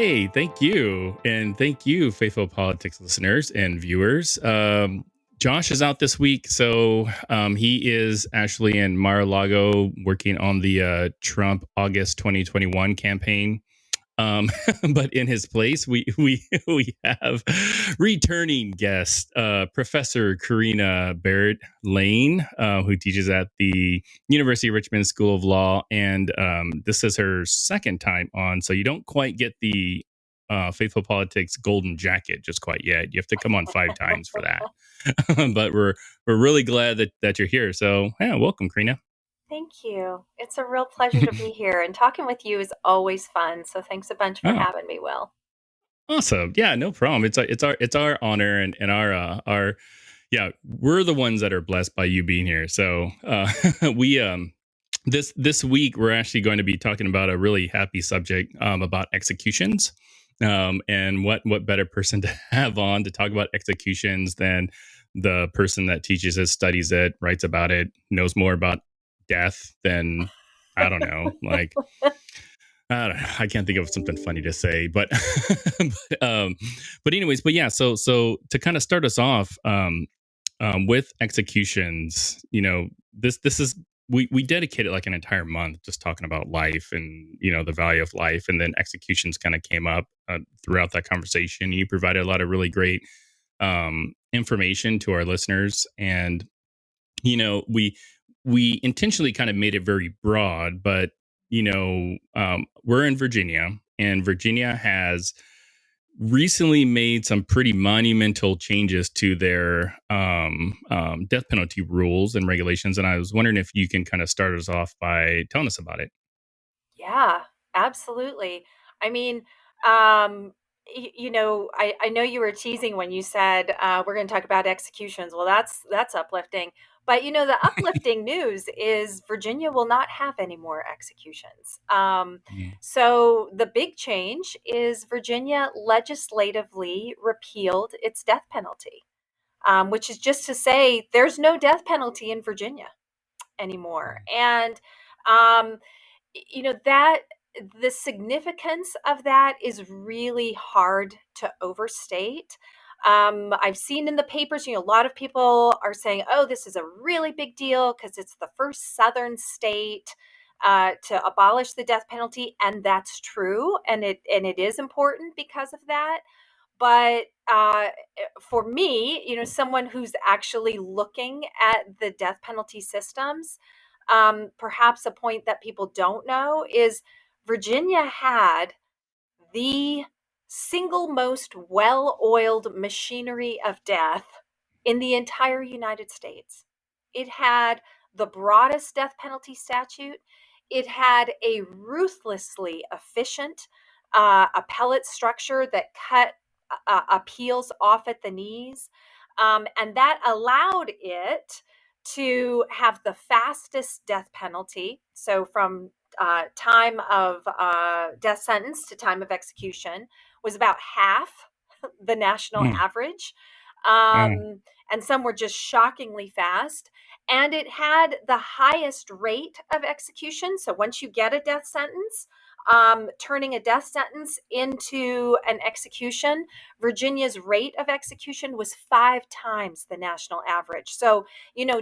Hey, thank you. And thank you, faithful politics listeners and viewers. Josh is out this week. So he is actually in Mar-a-Lago working on the Trump August 2021 campaign. But in his place, we have returning guest, Professor Corinna Barrett Lain, who teaches at the University of Richmond School of Law, and this is her second time on. So you don't quite get the Faithful Politics golden jacket just quite yet. You have to come on 5 times for that. But we're really glad that you're here. So yeah, welcome, Corinna. Thank you. It's a real pleasure to be here, and talking with you is always fun. So thanks a bunch for having me, Will. Awesome. Yeah, no problem. It's our honor and our yeah, we're the ones that are blessed by you being here. So we this week we're actually going to be talking about a really happy subject about executions. And what better person to have on to talk about executions than the person that teaches it, studies it, writes about it, knows more about death than I don't know, like I don't know, I can't think of something funny to say, but but anyways, but yeah, so to kind of start us off with executions, this is we dedicated like an entire month just talking about life and the value of life, and then executions kind of came up throughout that conversation. You provided a lot of really great information to our listeners, and we intentionally kind of made it very broad, but we're in Virginia, and Virginia has recently made some pretty monumental changes to their death penalty rules and regulations. And I was wondering if you can kind of start us off by telling us about it. Yeah, absolutely. I mean, I know you were teasing when you said we're going to talk about executions. Well, that's uplifting. But the uplifting news is Virginia will not have any more executions. So the big change is Virginia legislatively repealed its death penalty, which is just to say there's no death penalty in Virginia anymore. And that the significance of that is really hard to overstate. I've seen in the papers, a lot of people are saying, oh, this is a really big deal because it's the first Southern state to abolish the death penalty. And that's true. And it is important because of that. But for me, someone who's actually looking at the death penalty systems, perhaps a point that people don't know is Virginia had the single most well-oiled machinery of death in the entire United States. It had the broadest death penalty statute. It had a ruthlessly efficient appellate structure that cut appeals off at the knees. And that allowed it to have the fastest death penalty. So from time of death sentence to time of execution was about half the national average. And some were just shockingly fast. And it had the highest rate of execution. So once you get a death sentence, turning a death sentence into an execution, Virginia's rate of execution was 5 times the national average. So,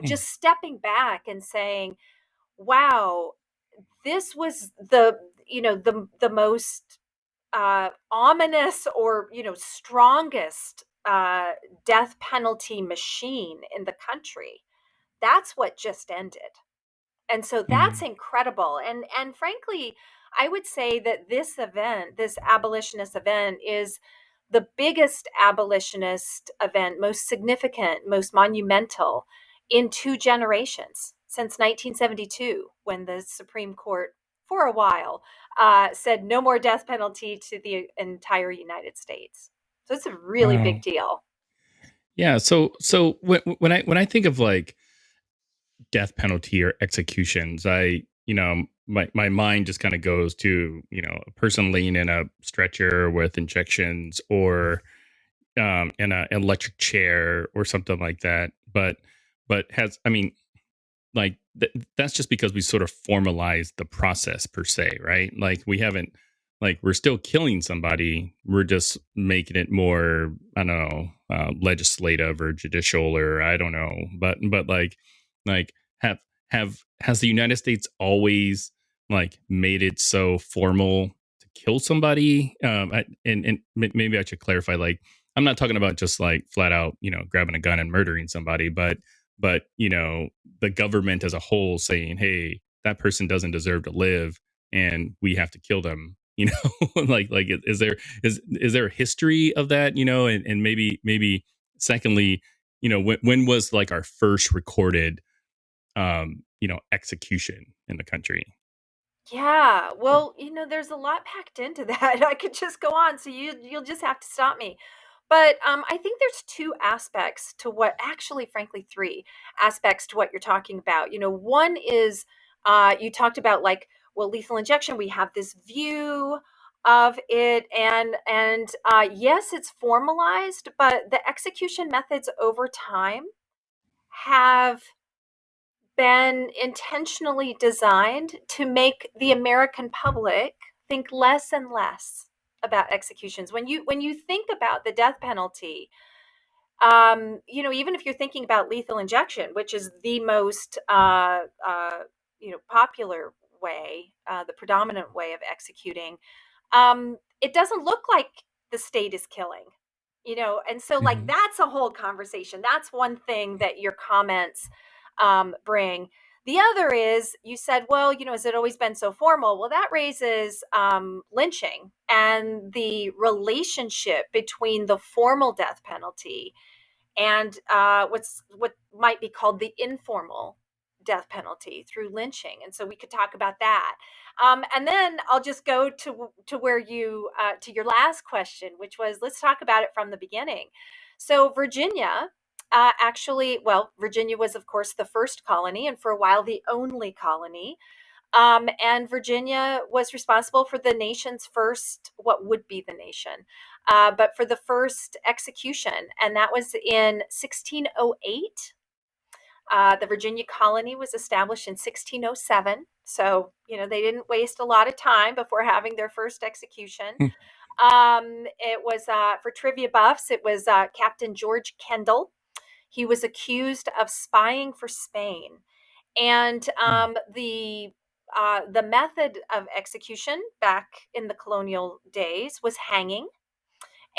just stepping back and saying, wow, this was the most ominous or, strongest death penalty machine in the country. That's what just ended. And so that's incredible. And frankly, I would say that this event, this abolitionist event, is the biggest abolitionist event, most significant, most monumental in 2 generations since 1972, when the Supreme Court, for a while, said no more death penalty to the entire United States. So it's a really big deal. Yeah. So when I think of like death penalty or executions, my mind just kind of goes to a person laying in a stretcher with injections, or in an electric chair or something like that. But that's just because we sort of formalized the process per se, right? Like we haven't like we're still killing somebody. We're just making it more, I don't know, legislative or judicial, or I don't know. But like have has the United States always like made it so formal to kill somebody? Maybe I should clarify. Like, I'm not talking about just like flat out, grabbing a gun and murdering somebody, but the government as a whole saying, hey, that person doesn't deserve to live and we have to kill them. Like is there a history of that? And maybe secondly, when was like our first recorded execution in the country? Yeah, well, there's a lot packed into that. I could just go on, so you'll just have to stop me. But I think there's two aspects to what, actually, frankly, three aspects to what you're talking about. One is you talked about, like, well, lethal injection. We have this view of it, and yes, it's formalized, but the execution methods over time have been intentionally designed to make the American public think less and less about executions. When you think about the death penalty, even if you're thinking about lethal injection, which is the most popular way, the predominant way of executing, it doesn't look like the state is killing. And so, like, Mhm. that's a whole conversation. That's one thing that your comments bring. The other is, you said, well, has it always been so formal? Well, that raises lynching and the relationship between the formal death penalty and what might be called the informal death penalty through lynching. And so we could talk about that. And then I'll just go to where you to your last question, which was, let's talk about it from the beginning. So Virginia, Virginia was, of course, the first colony, and for a while the only colony. And Virginia was responsible for the nation's first, what would be the nation, but for the first execution, and that was in 1608. The Virginia colony was established in 1607. So, they didn't waste a lot of time before having their first execution. It was, for trivia buffs, it was Captain George Kendall. He was accused of spying for Spain. And the method of execution back in the colonial days was hanging.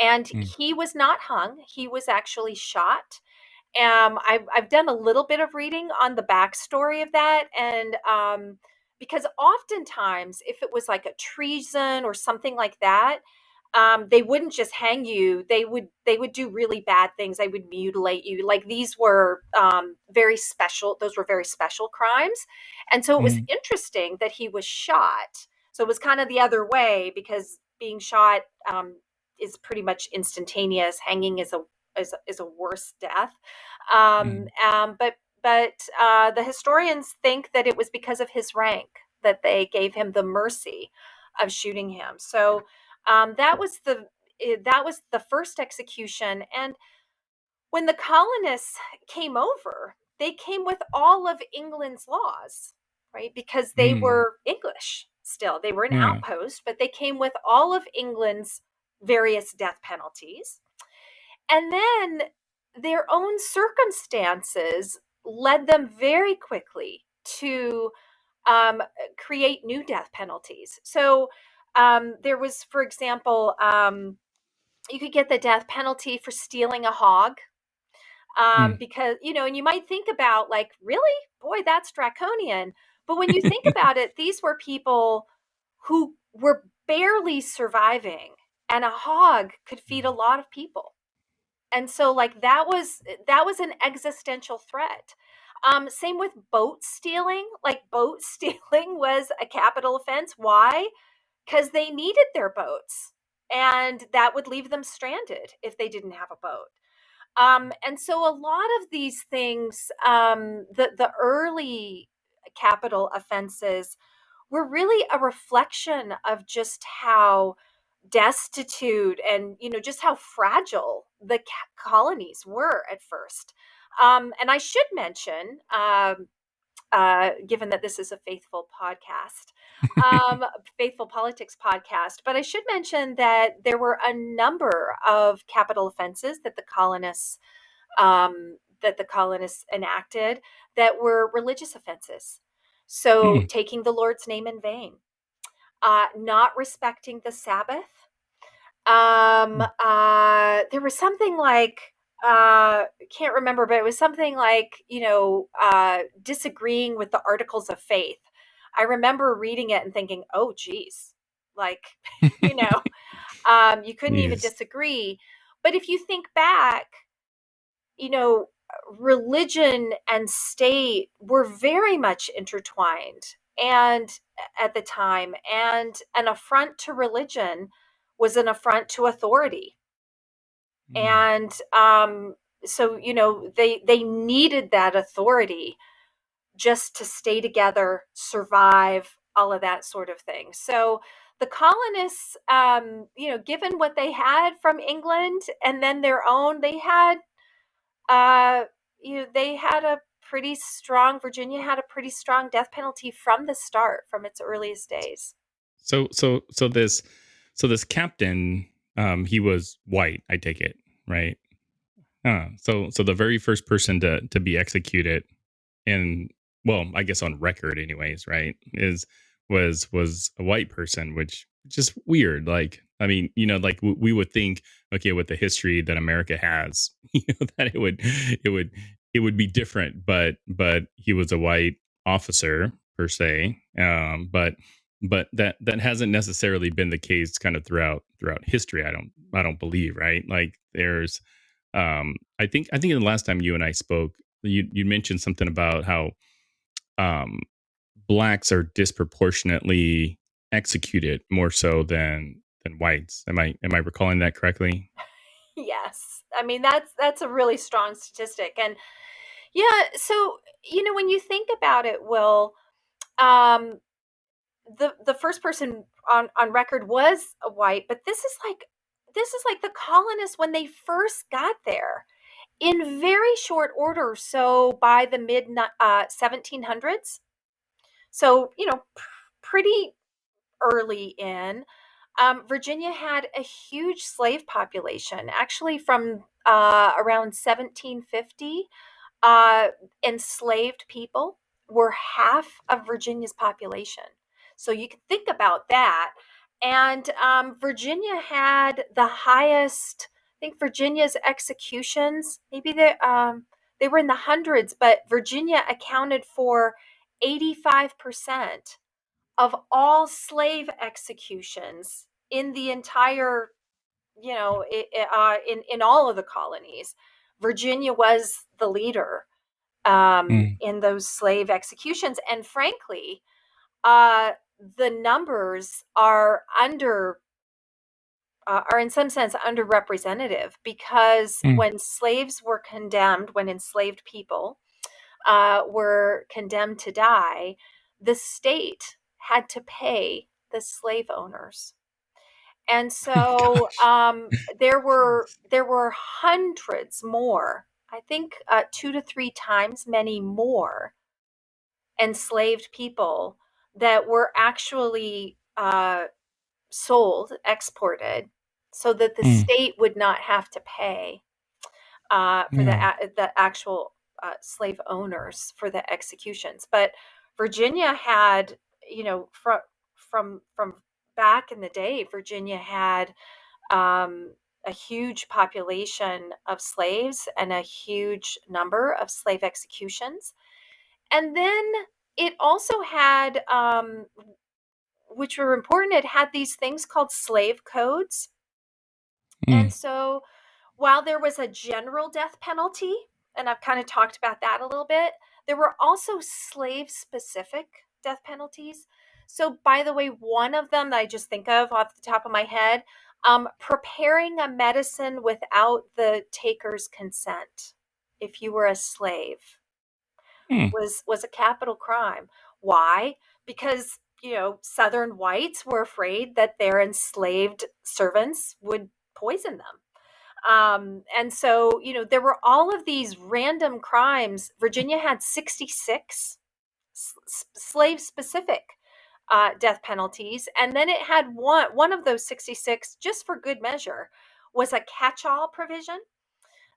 And Mm. he was not hung, he was actually shot. I've done a little bit of reading on the backstory of that, and because oftentimes, if it was like a treason or something like that, they wouldn't just hang you. They would do really bad things. They would mutilate you. Like, these were very special. Those were very special crimes, and so it was Mhm. interesting that he was shot. So it was kind of the other way, because being shot is pretty much instantaneous. Hanging is a worse death. Um, Mhm. um, but the historians think that it was because of his rank that they gave him the mercy of shooting him. So that was the first execution. And when the colonists came over, they came with all of England's laws, right? Because they Mm. were English still. They were an Yeah. outpost, but they came with all of England's various death penalties. And then their own circumstances led them very quickly to um, create new death penalties. So there was, for example, you could get the death penalty for stealing a hog. Mm. Because, and you might think about, like, really? Boy, that's draconian. But when you think about it, these were people who were barely surviving, and a hog could feed a lot of people. And so, like, that was an existential threat. Same with boat stealing. Like, boat stealing was a capital offense. Why? Because they needed their boats, and that would leave them stranded if they didn't have a boat. And so a lot of these things, the early capital offenses were really a reflection of just how destitute and, just how fragile the colonies were at first. And I should mention, given that this is a faithful podcast, faithful politics podcast. But I should mention that there were a number of capital offenses that the colonists enacted that were religious offenses. So taking the Lord's name in vain, not respecting the Sabbath. There was something like, can't remember, but it was something like, disagreeing with the articles of faith. I remember reading it and thinking, oh, geez, like, you couldn't even Yes. disagree. But if you think back, religion and state were very much intertwined and at the time, and an affront to religion was an affront to authority. And so they needed that authority just to stay together, survive, all of that sort of thing. So the colonists, given what they had from England and then their own, they had Virginia had a pretty strong death penalty from the start, from its earliest days. So this captain, he was white, I take it, right? So the very first person to be executed, and well, I guess on record anyways, right, was a white person, which just weird. Like, I mean, like we would think, okay, with the history that America has, that it would be different, but he was a white officer per se. But that hasn't necessarily been the case kind of throughout history. I don't believe, right? Like there's I think in the last time you and I spoke, you mentioned something about how um blacks are disproportionately executed more so than whites. Am I recalling that correctly? Yes. I mean, that's a really strong statistic. And yeah, so when you think about it, Will, um the first person on record was a white, but this is like the colonists when they first got there in very short order. So by the mid 1700s, so pretty early in, Virginia had a huge slave population. Actually, from around 1750, uh, enslaved people were half of Virginia's population. So you can think about that. And Virginia had the highest, I think Virginia's executions, maybe they were in the hundreds, but Virginia accounted for 85% of all slave executions in the entire, in all of the colonies. Virginia was the leader Mm. in those slave executions. And frankly, uh, the numbers are in some sense underrepresentative, because Mm. when enslaved people were condemned to die, the state had to pay the slave owners. And so Gosh. there were hundreds more, I think 2 to 3 times many more enslaved people that were actually exported, so that the Mm. state would not have to pay for Yeah. the actual slave owners for the executions. But Virginia had, from back in the day, Virginia had a huge population of slaves and a huge number of slave executions. And then it also had, which were important, it had these things called slave codes. And Mm. so while there was a general death penalty, and I've kind of talked about that a little bit, there were also slave specific death penalties. So, by the way, one of them that I just think of off the top of my head, preparing a medicine without the taker's consent, if you were a slave, Mm. was a capital crime. Why? Because Southern whites were afraid that their enslaved servants would poison them. And so, there were all of these random crimes. Virginia had 66 slave-specific death penalties. And then it had one of those 66, just for good measure, was a catch-all provision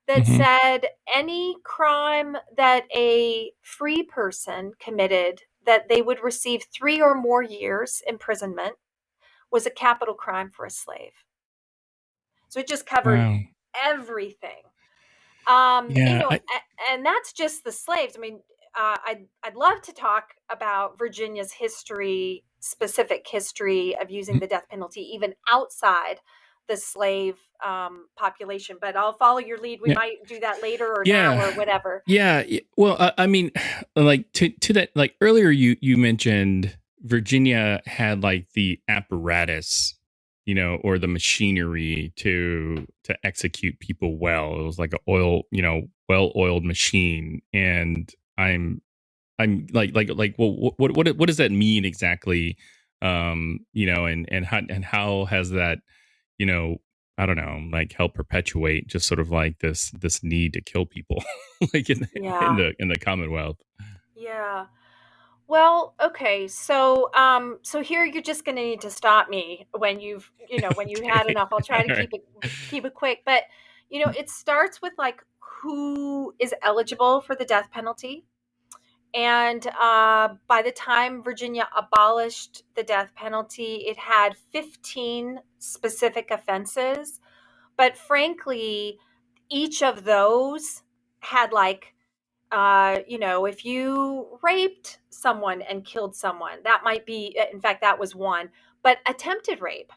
that Hmm. said any crime that a free person committed that they would receive 3 or more years imprisonment was a capital crime for a slave. So it just covered Wow. everything. Yeah. And that's just the slaves. I mean, I'd love to talk about Virginia's specific history of using the death penalty, even outside the slave population. But I'll follow your lead. We Yeah. might do that later or now Yeah. or whatever. Yeah. Well, I mean, like to that, like earlier, you mentioned Virginia had like the apparatus, or the machinery to execute people well. It was like well-oiled machine. And I'm like, well, what does that mean exactly? And how has that, I don't know, like help perpetuate just sort of like this need to kill people, like Yeah. in the Commonwealth. Yeah. Well, okay. So here you're just going to need to stop me when when you had Okay. enough. I'll try to All right. keep it quick, but it starts with like who is eligible for the death penalty. And by the time Virginia abolished the death penalty, it had 15 specific offenses. But frankly, each of those had like if you raped someone and killed someone, that might be, in fact, that was one, but attempted rape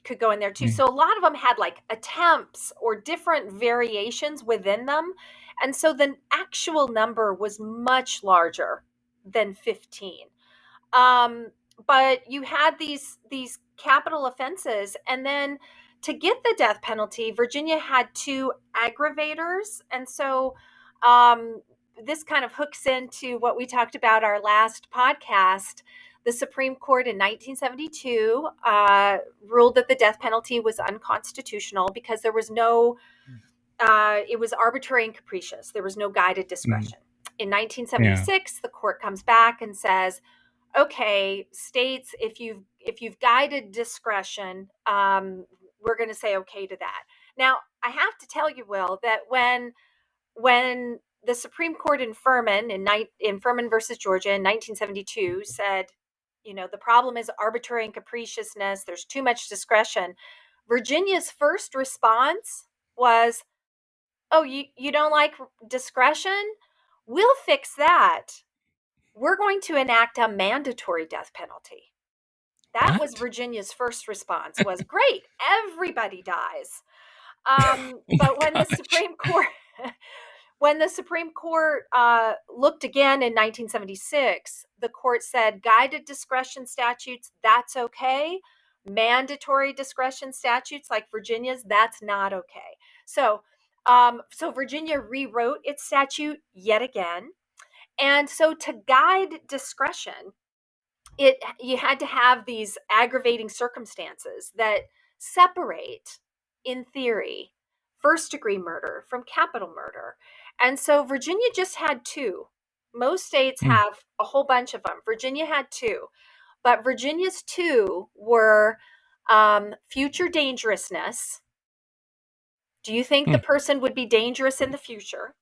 could go in there too. Mm, So a lot of them had like attempts or different variations within them. And so the actual number was much larger than 15. Um, but you had these capital offenses, and then to get the death penalty, Virginia had 2 aggravators, and so this kind of hooks into what we talked about our last podcast. The Supreme Court in 1972 ruled that the death penalty was unconstitutional because there was it was arbitrary and capricious. There was no guided mm, discretion. In yeah. 1976, the court comes back and says, okay, states, if you've guided discretion, we're going to say okay to that. Now, I have to tell you, Will, that when the Supreme Court in Furman versus Georgia in 1972 said, the problem is arbitrary and capriciousness, there's too much discretion, Virginia's first response was, oh, you don't like discretion? We'll fix that. We're going to enact a mandatory death penalty. That was What? Virginia's first response was, great, everybody dies. Oh my But when the gosh. Supreme Court looked again in 1976, the court said guided discretion statutes, that's okay. Mandatory discretion statutes like Virginia's, that's not okay. So Virginia rewrote its statute yet again. And so to guide discretion, you had to have these aggravating circumstances that separate, in theory, first degree murder from capital murder. And so Virginia just had 2. Most states Mm, have a whole bunch of them. Virginia had 2, but Virginia's 2 were future dangerousness. Do you think the mm, person would be dangerous in the future?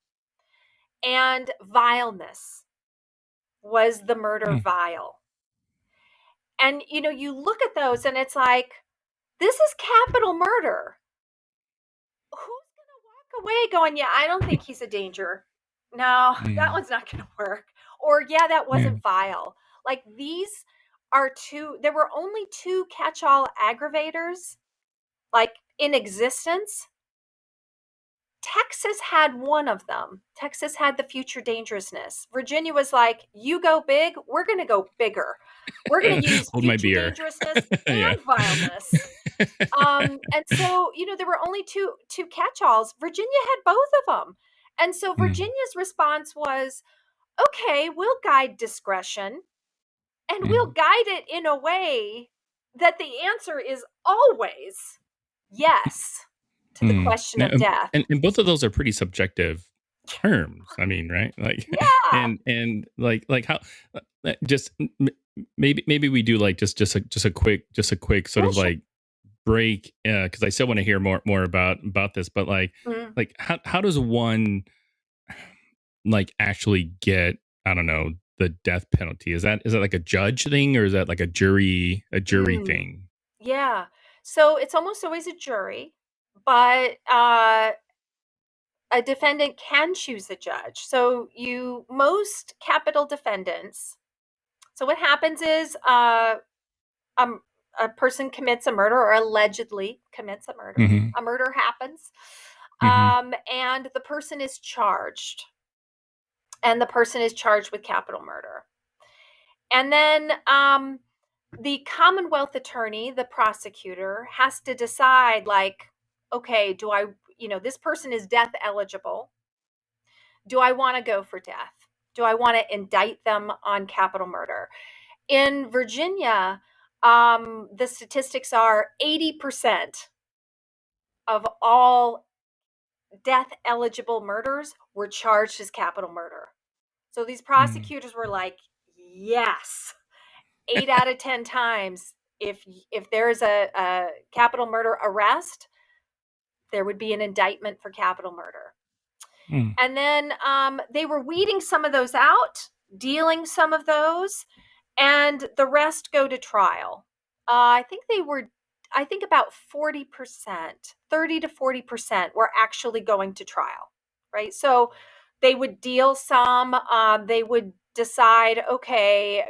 And vileness. Was the murder mm, vile? And you look at those and it's like, this is capital murder. Who's going to walk away going, yeah, I don't think he's a danger. No, that mm, one's not going to work. Or, yeah, that yeah. wasn't vile. Like these are 2, there were only 2 catch-all aggravators like in existence. Texas had one of them. Texas had the future dangerousness. Virginia was like, you go big, we're going to go bigger. We're going to use Hold my future beer. dangerousness Yeah. and vileness. And so, there were only two catch-alls. Virginia had both of them. And so Mm, Virginia's response was, okay, we'll guide discretion, and we'll mm, guide it in a way that the answer is always yes to the mm. question Now, of death. and both of those are pretty subjective terms. I mean, right? Like, Yeah, and like how just maybe we do like just a quick sort Yeah, of sure. like break, because I still want to hear more about this, but Mm. like how does one like actually get, I don't know, the death penalty? Is that like a judge thing, or is that like a jury Mm. thing? Yeah. So it's almost always a jury, but a defendant can choose a judge. So most capital defendants. So what happens is um, a person commits a murder or allegedly commits a murder. Mm-hmm. A murder happens, Mm-hmm. and the person is charged, and the person is charged with capital murder. And then the commonwealth attorney, the prosecutor, has to decide, like, okay, do I, this person is death eligible. Do I want to go for death? Do I want to indict them on capital murder? In Virginia, the statistics are 80% of all death eligible murders were charged as capital murder. So these Mm. prosecutors were like, yes, 8 out of 10 times, if there's a capital murder arrest, there would be an indictment for capital murder. Mm. And then they were weeding some of those out, dealing some of those, and the rest go to trial. I think about 40%, 30 to 40% were actually going to trial, right? So they would deal some, they would decide, okay,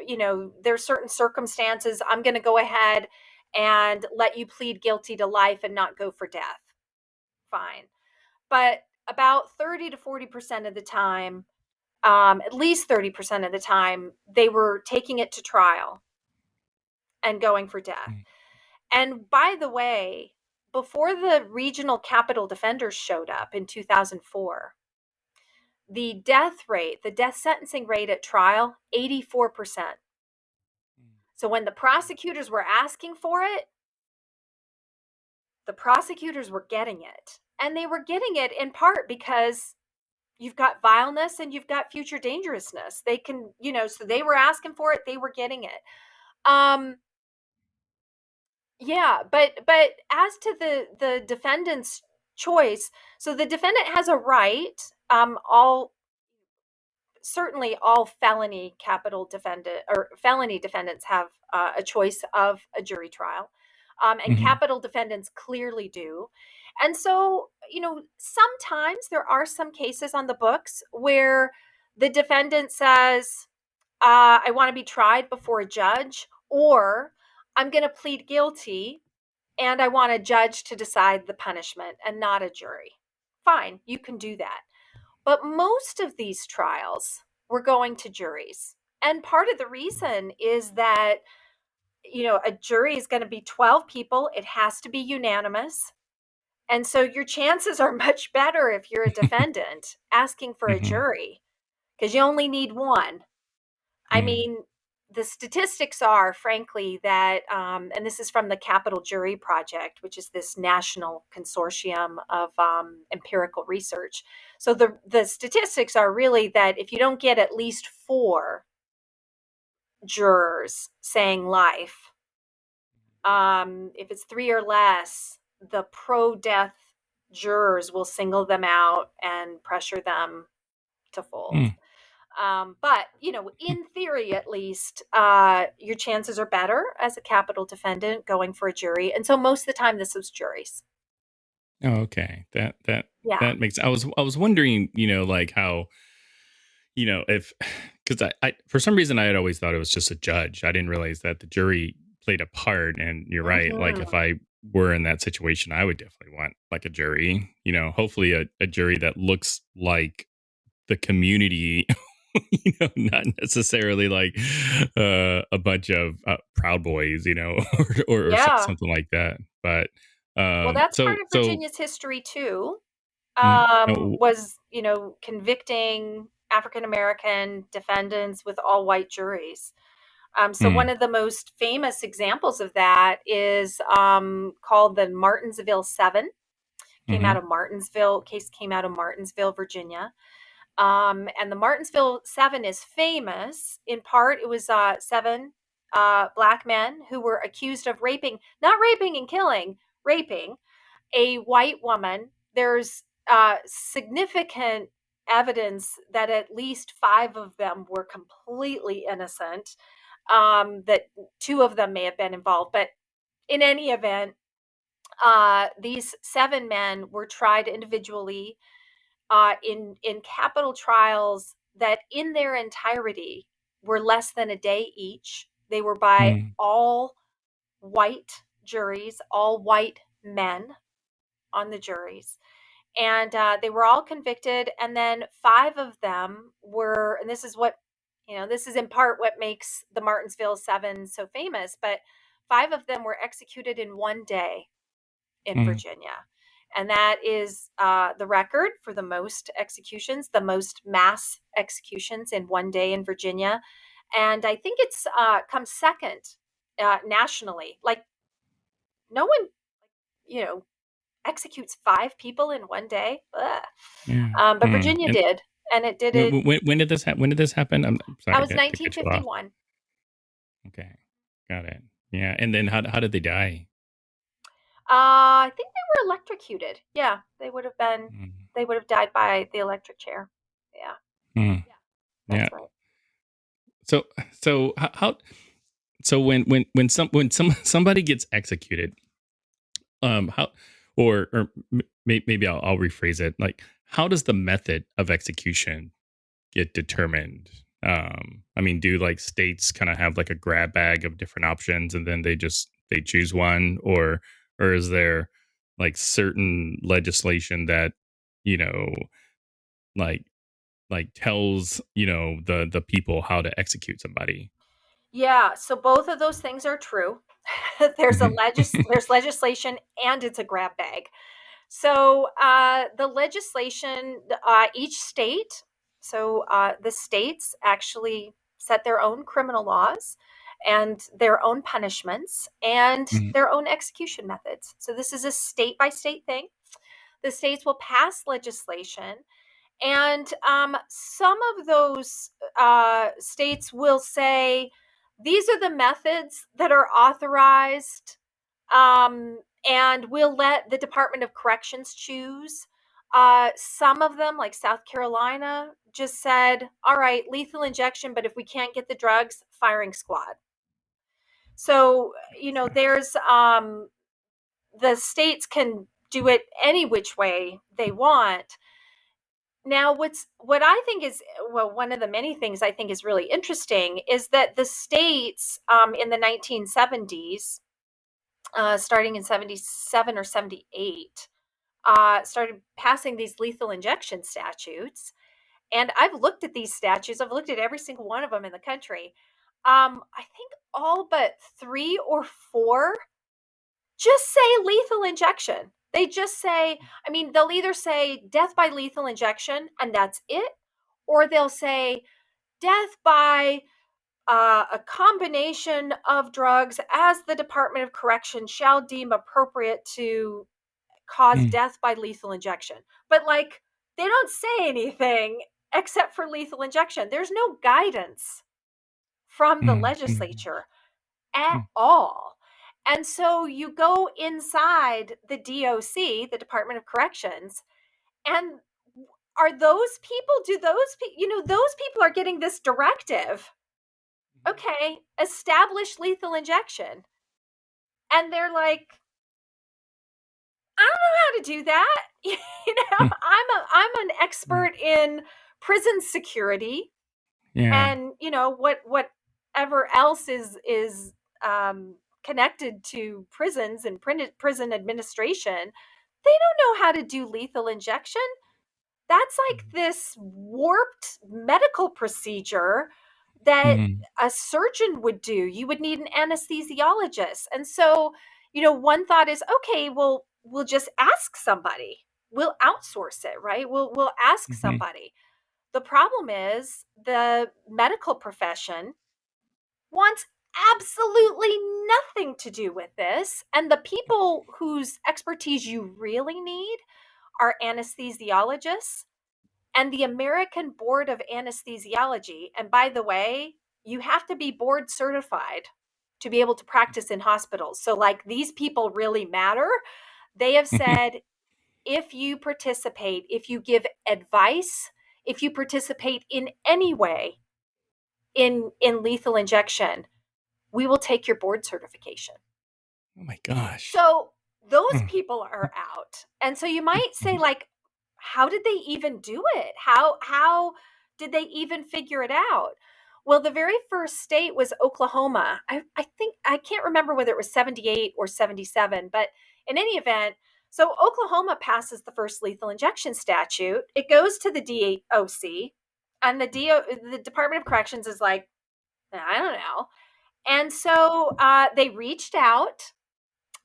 there's certain circumstances, I'm going to go ahead and let you plead guilty to life and not go for death. Fine. But about 30 to 40% of the time, at least 30% of the time, they were taking it to trial and going for death. Mm. And by the way, before the regional capital defenders showed up in 2004, the death sentencing rate at trial, 84%. So when the prosecutors were asking for it, the prosecutors were getting it. And they were getting it in part because you've got vileness and you've got future dangerousness. They can, so they were asking for it, they were getting it. Um, yeah, but as to the defendant's choice, so the defendant has a right, all certainly all felony capital defendant or felony defendants have a choice of a jury trial, and Mm-hmm. capital defendants clearly do. And so, sometimes there are some cases on the books where the defendant says, I want to be tried before a judge, or I'm going to plead guilty and I want a judge to decide the punishment and not a jury. Fine, you can do that. But most of these trials were going to juries. And part of the reason is that, a jury is going to be 12 people, it has to be unanimous. And so your chances are much better if you're a defendant asking for a Mm-hmm. jury, because you only need one. I Mm. mean, the statistics are, frankly, that, and this is from the Capital Jury Project, which is this national consortium of empirical research. So the statistics are really that if you don't get at least 4 jurors saying life, if it's 3 or less, the pro-death jurors will single them out and pressure them to fold. Mm. But, in theory, at least, your chances are better as a capital defendant going for a jury. And so most of the time, this was juries. Oh, okay. Yeah. That makes. I was wondering, like how, if, because I for some reason I had always thought it was just a judge. I didn't realize that the jury played a part. And you're right. Like if Hmm. I were in that situation, I would definitely want like a jury. Hopefully a jury that looks like the community. Not necessarily like a bunch of Proud Boys, or Yeah. something like that. But Well, that's part so of so. Virginia's history, too, Oh, was, convicting African American defendants with all white juries. So one mm, of the most famous examples of that is called the Martinsville Seven. mhm, Came out of Martinsville, Virginia. And the Martinsville Seven is famous. In part, it was seven black men who were accused of raping, not raping and killing, raping a white woman. There's significant evidence that at least five of them were completely innocent, that two of them may have been involved. But in any event, these seven men were tried individually in capital trials that in their entirety were less than a day each. They were by all white juries, all white men on the juries. And they were all convicted. And then five of them were, and this is what, this is in part what makes the Martinsville Seven so famous, but five of them were executed in one day in Virginia. And that is the record for the most executions, the most mass executions in one day in Virginia. And I think it's comes second nationally. Like, no one, executes five people in one day. But Virginia did, and it did it. When did this happen? When did this happen? I'm sorry. That was 1951. Okay, got it. Yeah, and then how did they die? I think they were electrocuted. Yeah, they would have been. They would have died by the electric chair. Yeah. That's right. So how? So when somebody gets executed, how or maybe I'll rephrase it. Like, how does the method of execution get determined? I mean, do like states kind of have like a grab bag of different options and then they choose one, or is there like certain legislation that, like tells, the people how to execute somebody? Yeah, so both of those things are true. There's there's legislation and it's a grab bag. So the legislation, each state, the states actually set their own criminal laws and their own punishments and their own execution methods. So this is a state by state thing. The states will pass legislation, and some of those states will say, these are the methods that are authorized, and we'll let the Department of Corrections choose. Some of them, like South Carolina, just said, all right, lethal injection, but if we can't get the drugs, firing squad. So, there's the states can do it any which way they want. Now, what I think is, well, one of the many things I think is really interesting is that the states in the 1970s, starting in 77 or 78, started passing these lethal injection statutes. And I've looked at these statutes. I've looked at every single one of them in the country. I think all but 3 or 4 just say lethal injection. They just say, I mean, they'll either say death by lethal injection and that's it, or they'll say death by a combination of drugs as the Department of Correction shall deem appropriate to cause death by lethal injection. But like, they don't say anything except for lethal injection. There's no guidance from the legislature at all. And so you go inside the DOC, the Department of Corrections, and are those people, those people are getting this directive. Okay, establish lethal injection. And they're like, I don't know how to do that. I'm an expert in prison security. Yeah. And whatever else is connected to prisons and prison administration, they don't know how to do lethal injection. That's like this warped medical procedure that a surgeon would do. You would need an anesthesiologist. And so, one thought is, okay, well, we'll just ask somebody. We'll outsource it, right? We'll ask somebody. The problem is the medical profession wants absolutely nothing to do with this. And the people whose expertise you really need are anesthesiologists And the American Board of Anesthesiology, and by the way, you have to be board certified to be able to practice in hospitals. So, like, these people really matter. They have said, if you participate, if you give advice, if you participate in any way in lethal injection, we will take your board certification. Oh my gosh. So those Mm. people are out. And so you might say, like, how did they even do it? How did they even figure it out? Well, the very first state was Oklahoma. I think, I can't remember whether it was 78 or 77, but in any event, so Oklahoma passes the first lethal injection statute. It goes to the DOC, and the Department of Corrections is like, I don't know. And so they reached out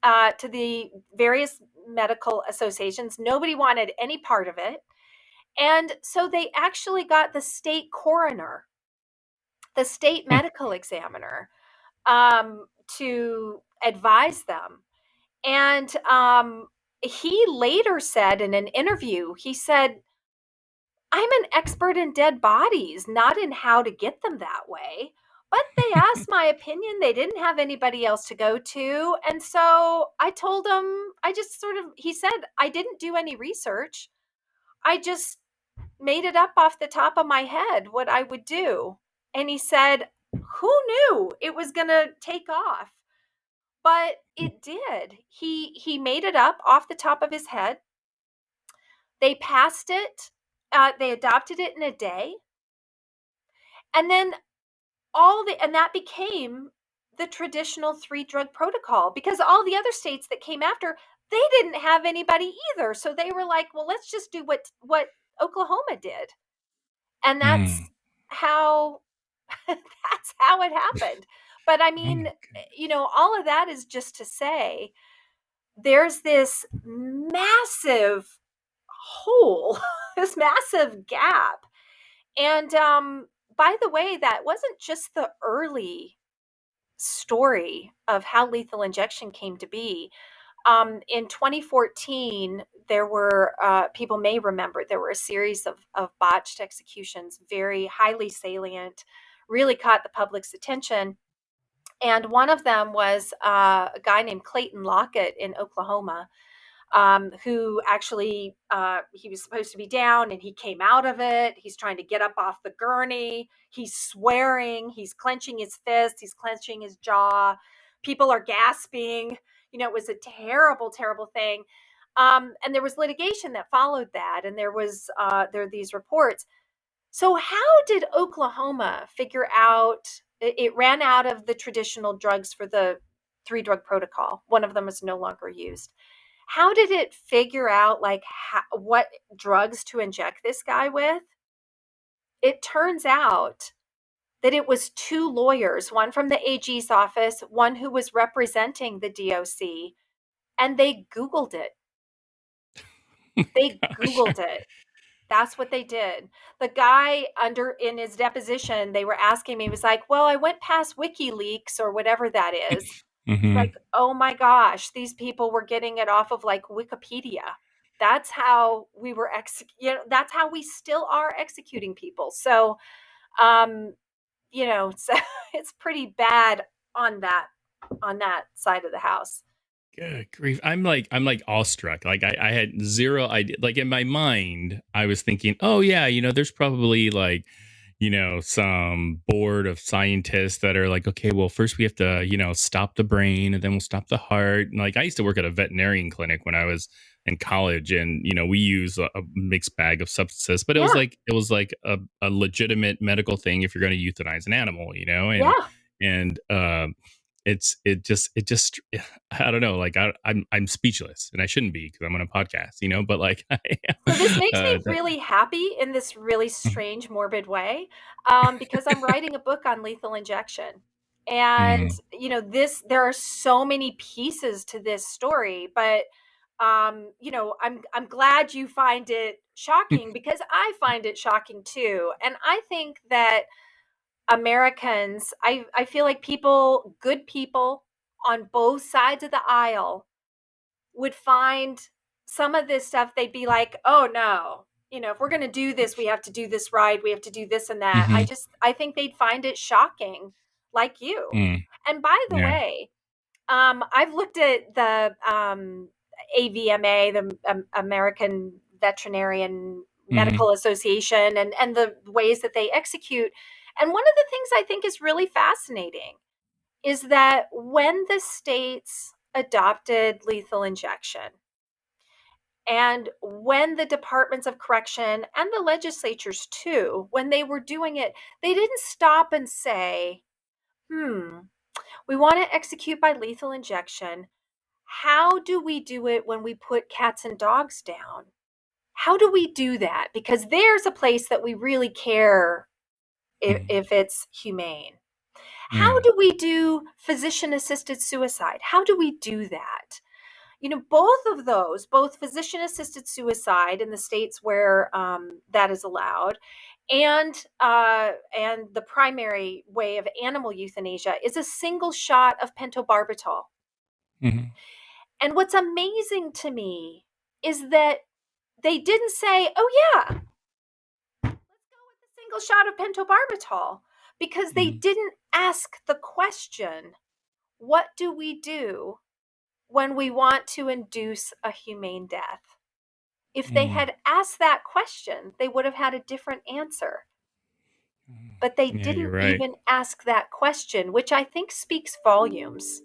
to the various medical associations. Nobody wanted any part of it. And so they actually got the state coroner, the state medical examiner, to advise them. And he later said in an interview, he said, I'm an expert in dead bodies, not in how to get them that way. But they asked my opinion. They didn't have anybody else to go to. And so I told him, he said, I didn't do any research. I just made it up off the top of my head what I would do. And he said, who knew it was going to take off? But it did. He made it up off the top of his head. They passed it. They adopted it in a day. And then that became the traditional 3-drug protocol, because all the other states that came after, they didn't have anybody either. So they were like, well, let's just do what Oklahoma did. And that's Mm. how that's how it happened. But I Oh mean, my all of that is just to say there's this massive hole, this massive gap. And by the way, that wasn't just the early story of how lethal injection came to be. In 2014, there were, people may remember, there were a series of botched executions, very highly salient, really caught the public's attention. And one of them was a guy named Clayton Lockett in Oklahoma, who actually, he was supposed to be down and he came out of it. He's trying to get up off the gurney. He's swearing. He's clenching his fist. He's clenching his jaw. People are gasping. It was a terrible, terrible thing. And there was litigation that followed that. And there are these reports. So how did Oklahoma figure out, it ran out of the traditional drugs for the 3-drug protocol. One of them is no longer used. How did it figure out, like, what drugs to inject this guy with? It turns out that it was 2 lawyers, one from the AG's office, one who was representing the DOC, and they Googled it. They gosh. Googled it. That's what they did. The guy in his deposition, they were asking me, he was like, well, I went past WikiLeaks or whatever that is. It's Hmm. like, oh my gosh, these people were getting it off of like Wikipedia. That's how we were that's how we still are executing people. So, um, so it's pretty bad on that side of the house. Good grief. I'm like awestruck. Like I had zero idea. Like in my mind, I was thinking, oh yeah, there's probably like, some board of scientists that are like, okay, well, first we have to, stop the brain and then we'll stop the heart. And like I used to work at a veterinarian clinic when I was in college, and we use a mixed bag of substances, but Yeah. it was like a legitimate medical thing if you're going to euthanize an animal, Yeah. and it just I don't know, like I'm speechless, and I shouldn't be because I'm on a podcast, but like I So this makes me that, really happy in this really strange, morbid way, because I'm writing a book on lethal injection. And, mm, there are so many pieces to this story, but, I'm glad you find it shocking, because I find it shocking too. And I think that Americans, I feel like good people on both sides of the aisle would find some of this stuff, they'd be like, oh no, if we're going to do this, we have to do this right. We have to do this and that. Hmm. I think they'd find it shocking, like you. Mm. And by the Yeah. way, I've looked at the AVMA, the American Veterinarian Hmm. Medical Association, and the ways that they execute. And one of the things I think is really fascinating is that when the states adopted lethal injection, and when the departments of correction and the legislatures too, when they were doing it, they didn't stop and say, we want to execute by lethal injection. How do we do it when we put cats and dogs down? How do we do that? Because there's a place that we really care if it's humane. How Mm. do we do physician assisted suicide? How do we do that? Both of those, both physician assisted suicide in the states where that is allowed, and the primary way of animal euthanasia is a single shot of pentobarbital. Hmm. And what's amazing to me is that they didn't say, "Oh yeah, let's go with the single shot of pentobarbital," because they Hmm. didn't ask the question, "What do we do when we want to induce a humane death?" If they Mm. had asked that question, they would have had a different answer. But they Yeah, you're didn't right. even ask that question, which I think speaks volumes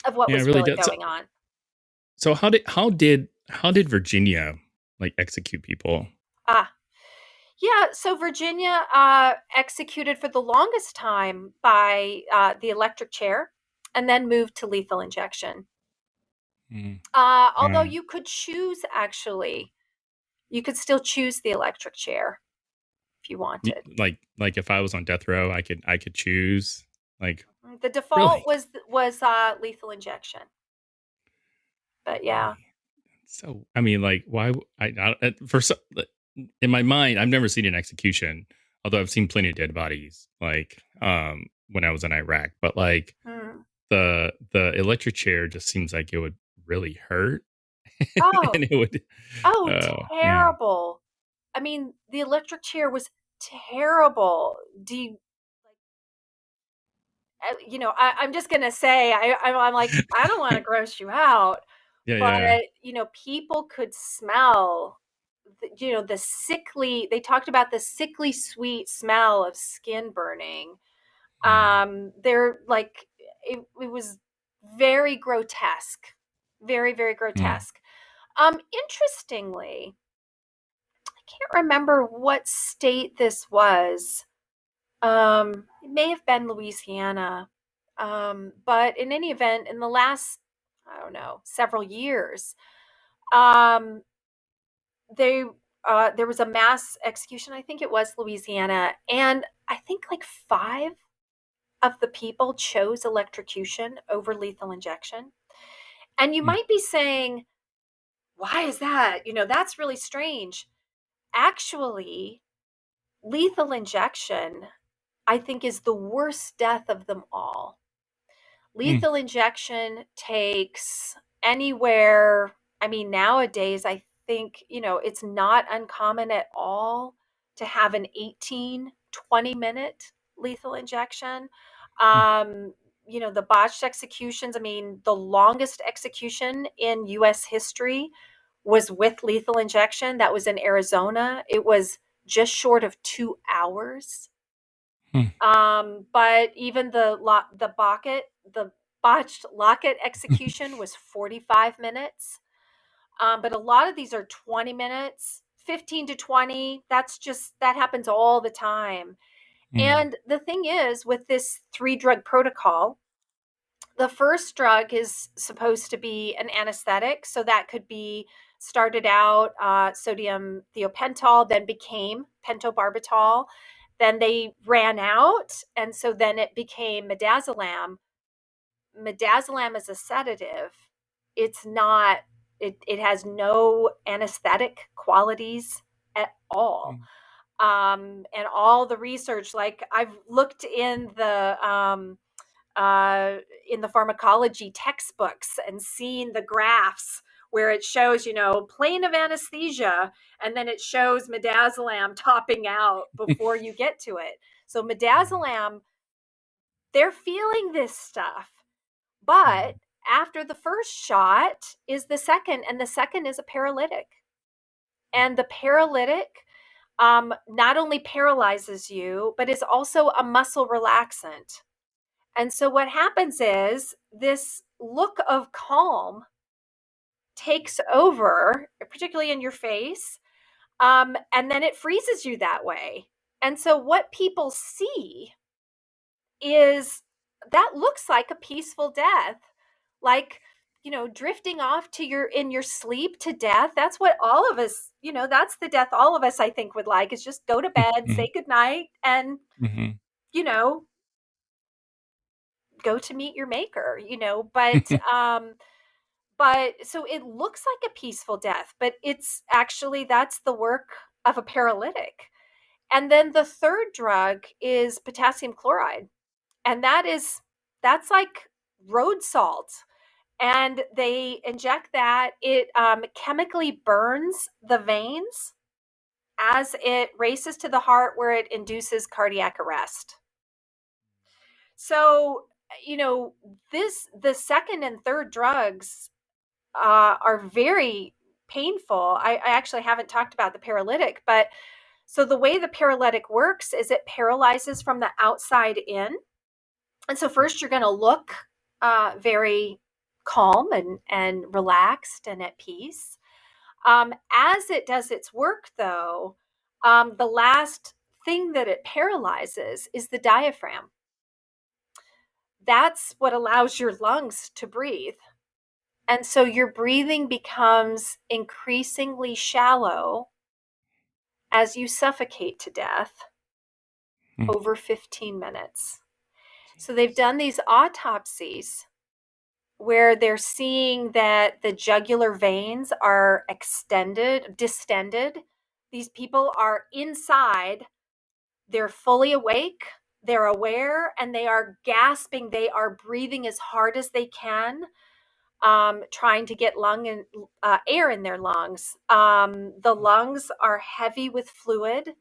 of what Yeah, it was really really does. going on. So how did Virginia like execute people? Ah, yeah. So Virginia executed for the longest time by the electric chair and then moved to lethal injection. Mm. Although Wow. you could choose, actually, you could still choose the electric chair if you wanted. Like if I was on death row, I could choose. Like The default really? was lethal injection. But yeah. So I mean, like why? For some, in my mind, I've never seen an execution, although I've seen plenty of dead bodies. Like when I was in Iraq, but like Hmm. the electric chair just seems like it would really hurt, Oh, and it would. oh, Yeah. terrible. I mean, the electric chair was terrible. Do you, I'm just gonna say, I'm like, I don't want to gross you out, Yeah. but Yeah. people could smell, the sickly. They talked about the sickly sweet smell of skin burning. Mm. They're like, it was very grotesque, very, very Mm. grotesque. Interestingly, I can't remember what state this was. It may have been Louisiana. But in any event, in the last, I don't know, several years, um, they there was a mass execution. I think it was Louisiana, and I think like five of the people chose electrocution over lethal injection. And you Mm. might be saying, why is that? That's really strange. Actually, lethal injection, I think, is the worst death of them all. Mm. Lethal injection takes anywhere, I mean, nowadays, I think, it's not uncommon at all to have an 18, 20-minute lethal injection. Mm. Um, the botched executions, I mean, the longest execution in US history was with lethal injection. That was in Arizona. It was just short of 2 hours. Mm. But even the botched locket execution was 45 minutes. But a lot of these are 20 minutes, 15 to 20. That happens all the time. Mm. And the thing is, with this 3-drug protocol, the first drug is supposed to be an anesthetic. So that could be started out sodium thiopental, then became pentobarbital. Then they ran out. And so then it became midazolam. Midazolam is a sedative. It's not, it has no anesthetic qualities at all. Mm. And all the research, like I've looked uh, in the pharmacology textbooks and seen the graphs where it shows, plane of anesthesia, and then it shows midazolam topping out before you get to it. So midazolam, they're feeling this stuff. But after the first shot is the second, and the second is a paralytic. And the paralytic not only paralyzes you, but is also a muscle relaxant. And so what happens is this look of calm takes over, particularly in your face, and then it freezes you that way. And so what people see is that looks like a peaceful death, like, drifting off in your sleep to death. That's what all of us, that's the death all of us, I think, would like, is just go to bed, say goodnight, and, go to meet your maker, but so it looks like a peaceful death, but it's actually, that's the work of a paralytic. And then the third drug is potassium chloride. And that's like road salt. And they inject that. It chemically burns the veins as it races to the heart, where it induces cardiac arrest. So, the second and third drugs are very painful. I actually haven't talked about the paralytic, but so the way the paralytic works is it paralyzes from the outside in. And so first you're going to look very calm and relaxed and at peace. As it does its work, though, the last thing that it paralyzes is the diaphragm. That's what allows your lungs to breathe. And so your breathing becomes increasingly shallow as you suffocate to death over 15 minutes. So they've done these autopsies where they're seeing that the jugular veins are distended. These people are inside, they're fully awake, they're aware, and they are gasping. They are breathing as hard as they can, trying to get air in their lungs. The lungs are heavy with fluid.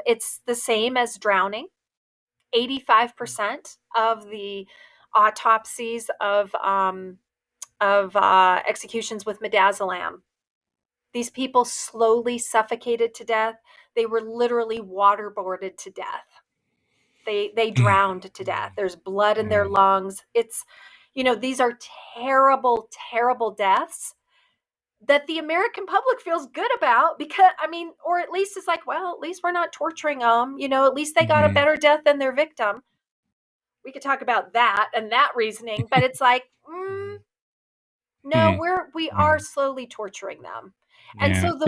It's the same as drowning. 85% of the autopsies of executions with midazolam, these people slowly suffocated to death. They were literally waterboarded to death. They drowned to death. There's blood in their lungs. It's, these are terrible, terrible deaths that the American public feels good about, because, or at least it's like, well, at least we're not torturing them. At least they got a better death than their victim. We could talk about that and that reasoning, but it's like, no, we are slowly torturing them. And so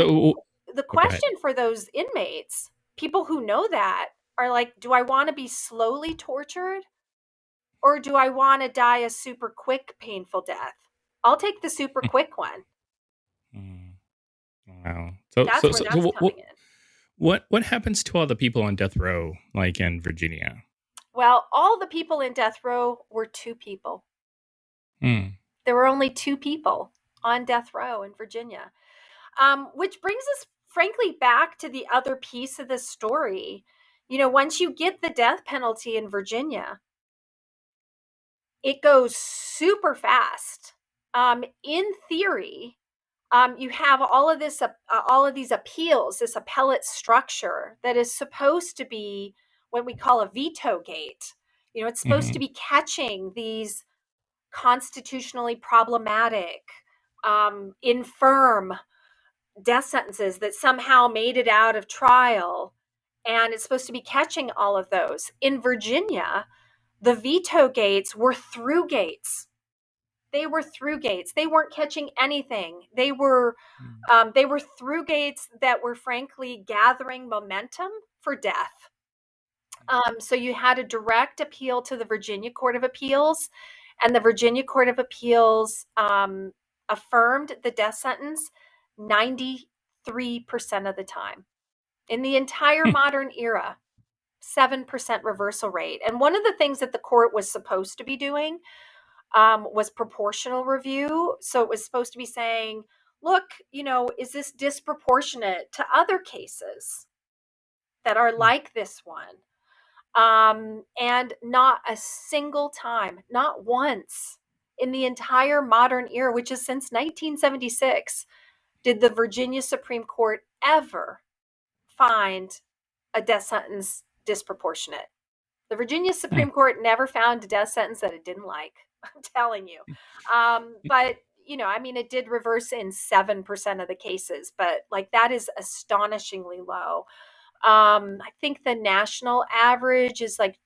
the question for those inmates, people who know that, are like, do I want to be slowly tortured, or do I want to die a super quick, painful death? I'll take the super quick one. Wow. That's where that's coming in. What happens to all the people on death row, like in Virginia? Well, all the people in death row were two people. There were only two people on death row in Virginia, which brings us, frankly, back to the other piece of the story. Once you get the death penalty in Virginia, it goes super fast. In theory, you have all of these appeals, this appellate structure that is supposed to be what we call a veto gate. It's supposed to be catching these constitutionally problematic, infirm death sentences that somehow made it out of trial. And it's supposed to be catching all of those. In Virginia, the veto gates were through gates. They were through gates. They weren't catching anything. They were through gates that were, frankly, gathering momentum for death. So you had a direct appeal to the Virginia Court of Appeals, and the Virginia Court of Appeals affirmed the death sentence 93% of the time. In the entire modern era, 7% reversal rate. And one of the things that the court was supposed to be doing was proportional review. So it was supposed to be saying, look, is this disproportionate to other cases that are like this one? And not a single time, not once in the entire modern era, which is since 1976, did the Virginia Supreme Court ever find a death sentence disproportionate. The Virginia Hmm. Supreme Court never found a death sentence that it didn't like. I'm telling you. But it did reverse in 7% of the cases, but like that is astonishingly low. I think the national average is like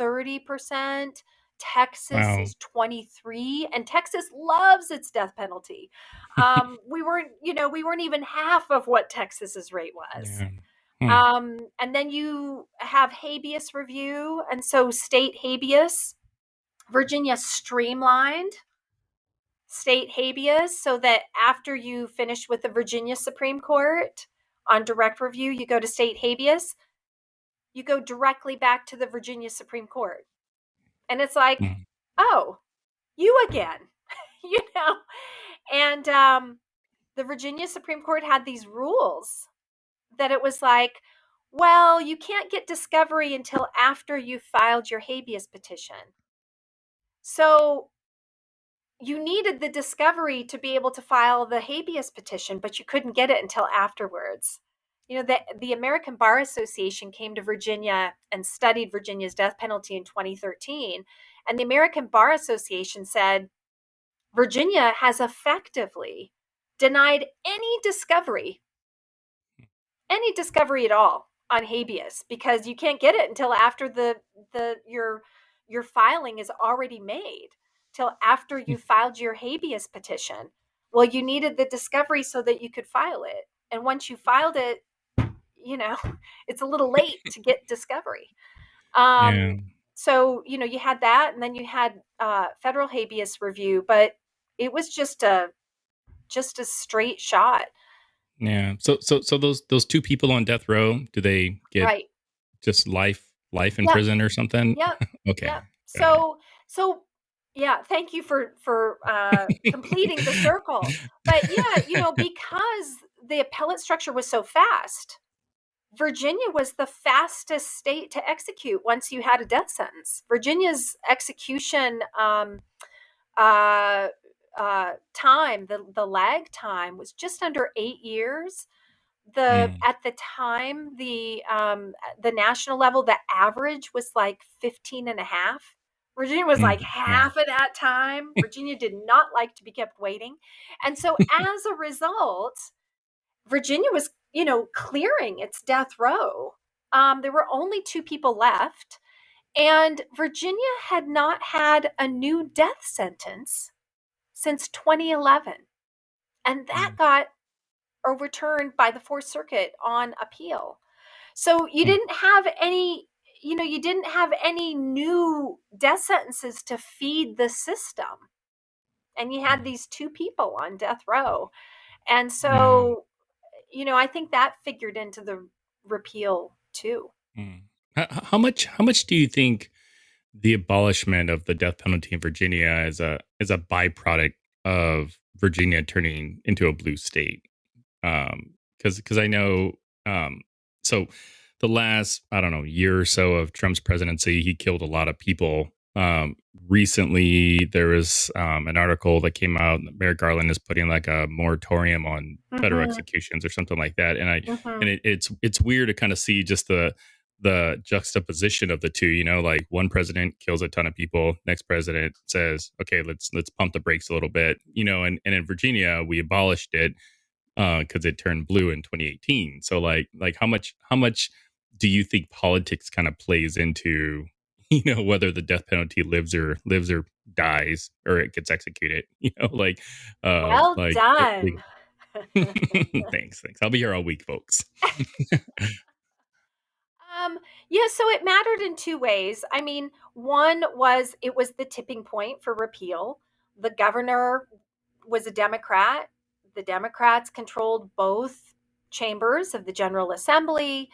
30%. Texas Wow. is 23, and Texas loves its death penalty. We weren't even half of what Texas's rate was. Yeah. Hmm. And then you have habeas review, and so state habeas. Virginia streamlined state habeas so that after you finish with the Virginia Supreme Court on direct review, you go to state habeas, you go directly back to the Virginia Supreme Court. And it's like, Hmm. oh, you again, you know? And the Virginia Supreme Court had these rules that it was like, well, you can't get discovery until after you filed your habeas petition. So you needed the discovery to be able to file the habeas petition, but you couldn't get it until afterwards. The American Bar Association came to Virginia and studied Virginia's death penalty in 2013. And the American Bar Association said Virginia has effectively denied any discovery at all on habeas, because you can't get it until after your filing is already made, till after you filed your habeas petition. Well, you needed the discovery so that you could file it, and once you filed it, it's a little late to get discovery. Yeah. So you had that, and then you had federal habeas review, but it was just a straight shot. Yeah. So those two people on death row, do they get Right. just life in Yep. prison or something? Yep. Okay. Yep. Got it. So yeah, thank you for completing the circle. But yeah, because the appellate structure was so fast, Virginia was the fastest state to execute once you had a death sentence. Virginia's execution uh, time, the lag time, was just under 8 years. Hmm. At the time, the national level, the average was like 15 and a half. Virginia was Hmm. like Wow. half of that time. Virginia did not like to be kept waiting. And so as a result, Virginia was, clearing its death row. There were only two people left, and Virginia had not had a new death sentence since 2011. And that Hmm. got overturned by the Fourth Circuit on appeal. So Hmm. you didn't have any new death sentences to feed the system. And you had Hmm. these two people on death row. And Yeah. so, I think that figured into the repeal too. Hmm. How much do you think the abolishment of the death penalty in Virginia is a byproduct of Virginia turning into a blue state? Because I know, um, so the last, I don't know, year or so of Trump's presidency, he killed a lot of people. Recently, there was an article that came out. Merrick Garland is putting like a moratorium on federal Mm-hmm. executions or something like that, and Mm-hmm. it's weird to kind of see just the juxtaposition of the two. Like one president kills a ton of people, next president says, "Okay, let's pump the brakes a little bit." And in Virginia, we abolished it because it turned blue in 2018. So like how much do you think politics kind of plays into whether the death penalty lives or dies or it gets executed? Well Like done. thanks. I'll be here all week, folks. Um, yeah, so it mattered in two ways. I mean, one was it was the tipping point for repeal. The governor was a Democrat. The Democrats controlled both chambers of the General Assembly.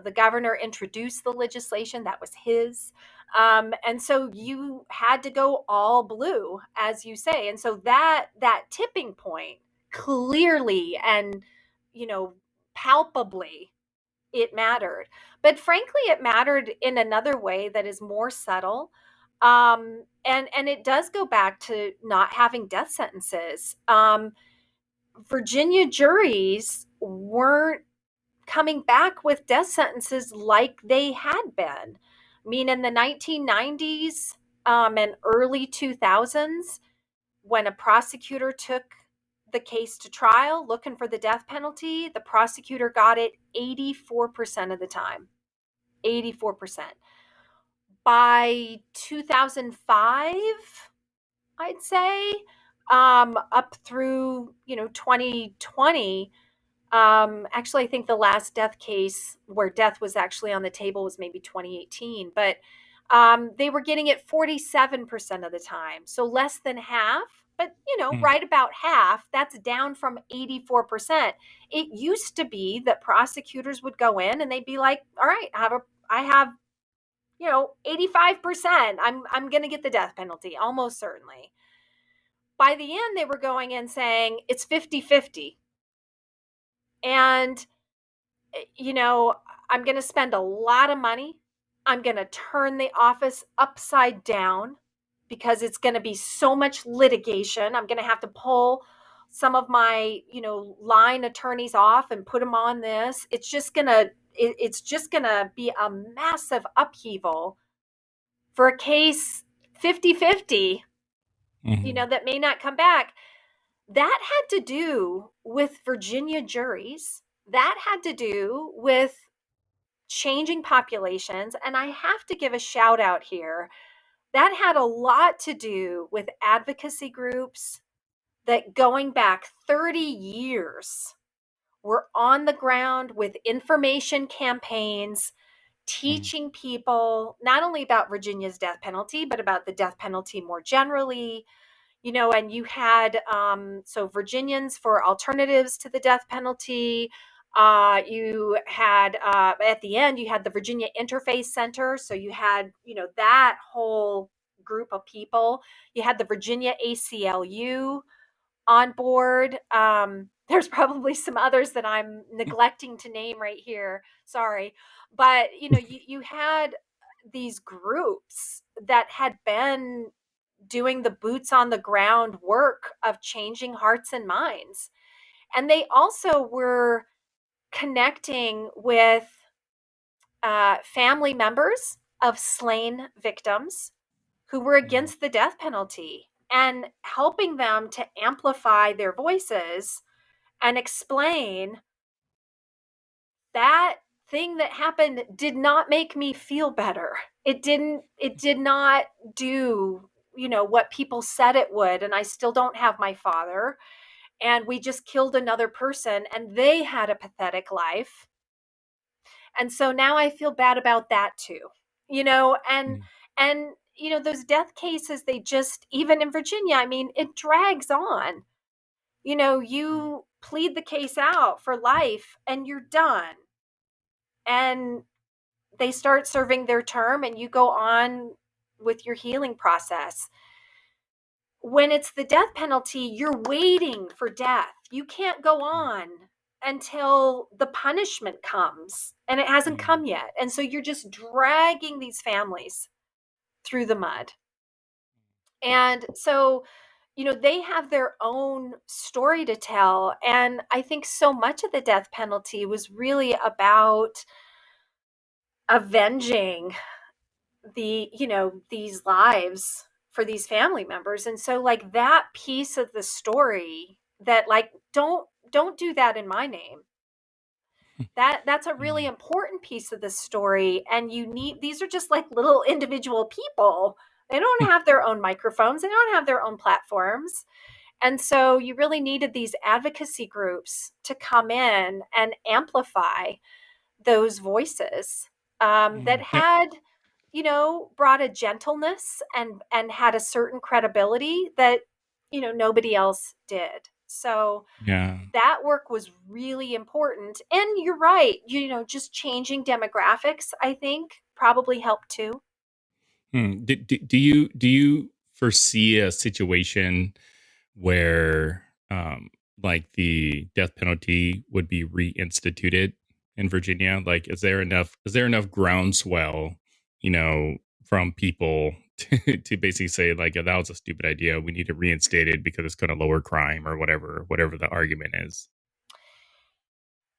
The governor introduced the legislation that was his. And so you had to go all blue, as you say. And so that tipping point clearly and, palpably, it mattered. But frankly, it mattered in another way that is more subtle. And it does go back to not having death sentences. Virginia juries weren't coming back with death sentences like they had been. I mean, in the 1990s and early 2000s, when a prosecutor took the case to trial looking for the death penalty, the prosecutor got it 84% of the time. 84%. By 2005, I'd say, up through, 2020, actually, I think the last death case where death was actually on the table was maybe 2018, but they were getting it 47% of the time. So less than half, but right about half. That's down from 84%. It used to be that prosecutors would go in and they'd be like, all right, I have 85%. I'm going to get the death penalty, almost certainly. By the end, they were going in saying it's 50-50. And I'm going to spend a lot of money. I'm going to turn the office upside down because it's going to be so much litigation. I'm going to have to pull some of my, line attorneys off and put them on this. It's just going to be a massive upheaval for a case 50-50, that may not come back. That had to do with Virginia juries. That had to do with changing populations. And I have to give a shout out here. That had a lot to do with advocacy groups that going back 30 years were on the ground with information campaigns, teaching people not only about Virginia's death penalty, but about the death penalty more generally. And you had, so Virginians for Alternatives to the Death Penalty. You had, at the end, you had the Virginia Interfaith Center. So you had, that whole group of people. You had the Virginia ACLU on board. There's probably some others that I'm neglecting to name right here. Sorry. But, you had these groups that had been doing the boots on the ground work of changing hearts and minds. And they also were connecting with family members of slain victims who were against the death penalty and helping them to amplify their voices and explain that thing that happened did not make me feel better. It did not do, what people said it would. And I still don't have my father. And we just killed another person and they had a pathetic life. And so now I feel bad about that too, and those death cases, they just, even in Virginia, I mean, it drags on. You plead the case out for life and you're done. And they start serving their term and you go on with your healing process. When it's the death penalty, you're waiting for death. You can't go on until the punishment comes, and it hasn't come yet. And so you're just dragging these families through the mud. And so, they have their own story to tell. And I think so much of the death penalty was really about avenging these lives for these family members. And so, like, that piece of the story, that, like, don't do that in my name. That's a really important piece of the story. And these are just like little individual people. They don't have their own microphones. They don't have their own platforms. And so you really needed these advocacy groups to come in and amplify those voices that had, brought a gentleness and had a certain credibility that, nobody else did. So that work was really important. And you're right, just changing demographics, I think, probably helped too. Do you foresee a situation where like the death penalty would be reinstituted in Virginia? Like, is there enough groundswell, from people to basically say like, that was a stupid idea. We need to reinstate it because it's going to lower crime or whatever the argument is.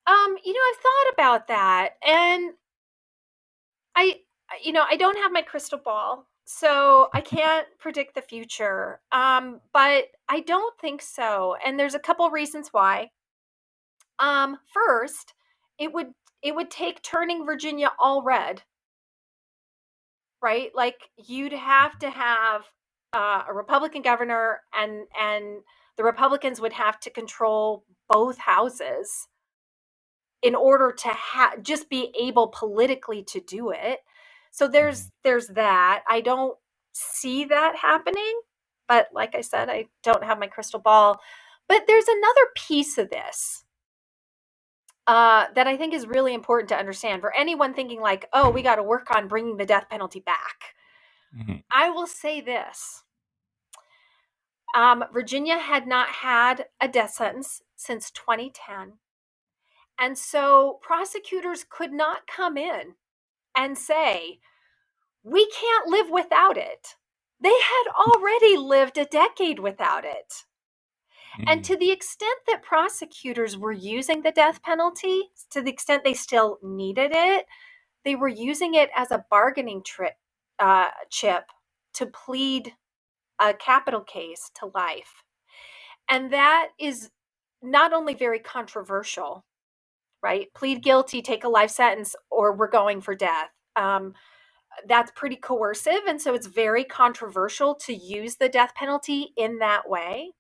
I've thought about that, and I, I don't have my crystal ball, so I can't predict the future. But I don't think so, and there's a couple reasons why. First, it would it would take turning Virginia all red, right? Like you'd have to have a Republican governor, and the Republicans would have to control both houses in order to just be able politically to do it. So Mhm. there's that. I don't see that happening, but like I said, I don't have my crystal ball. But there's another piece of this that I think is really important to understand for anyone thinking like, oh, we got to work on bringing the death penalty back. Mhm. I will say this. Virginia had not had a death sentence since 2010. And so prosecutors could not come in and say, we can't live without it. They had already lived a decade without it. And Mhm. to the extent that prosecutors were using the death penalty, to the extent they still needed it, they were using it as a bargaining chip to plead a capital case to life. And that is not only very controversial, right? Plead guilty, take a life sentence, or we're going for death. That's pretty coercive. And so it's very controversial to use the death penalty in that way.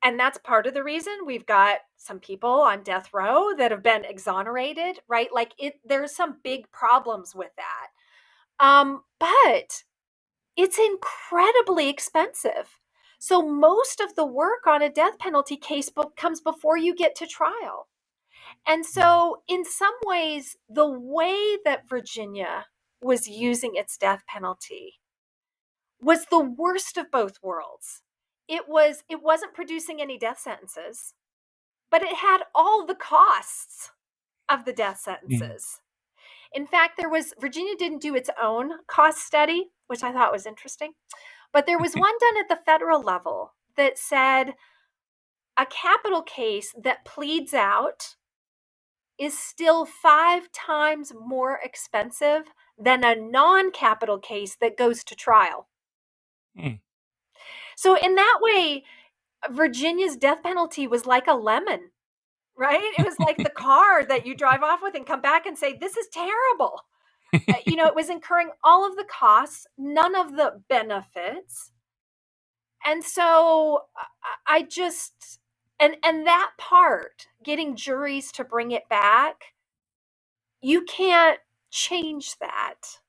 And that's part of the reason we've got some people on death row that have been exonerated, right? Like there's some big problems with that. But it's incredibly expensive. So most of the work on a death penalty case comes before you get to trial. And so, in some ways, the way that Virginia was using its death penalty was the worst of both worlds. It wasn't producing any death sentences, but it had all the costs of the death Mhm. sentences. In fact, Virginia didn't do its own cost study, which I thought was interesting, but there was one done at the federal level that said a capital case that pleads out is still 5 times more expensive than a non-capital case that goes to trial. Mhm. So in that way, Virginia's death penalty was like a lemon, right? It was like the car that you drive off with and come back and say, this is terrible. It was incurring all of the costs, none of the benefits. And so I just, and that part, getting juries to bring it back, you can't change that.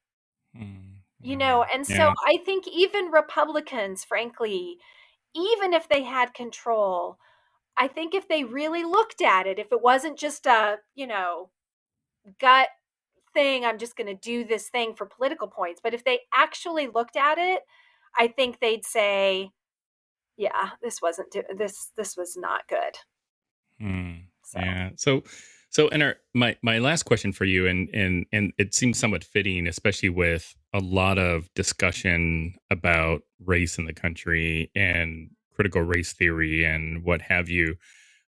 Yeah. And so Yeah. I think even Republicans, frankly, even if they had control, I think if they really looked at it, if it wasn't just a, gut thing, I'm just going to do this thing for political points, but if they actually looked at it, I think they'd say, yeah, this was not good. Hmm. So, Yeah. So, and my last question for you, and it seems somewhat fitting, especially with a lot of discussion about race in the country and critical race theory and what have you.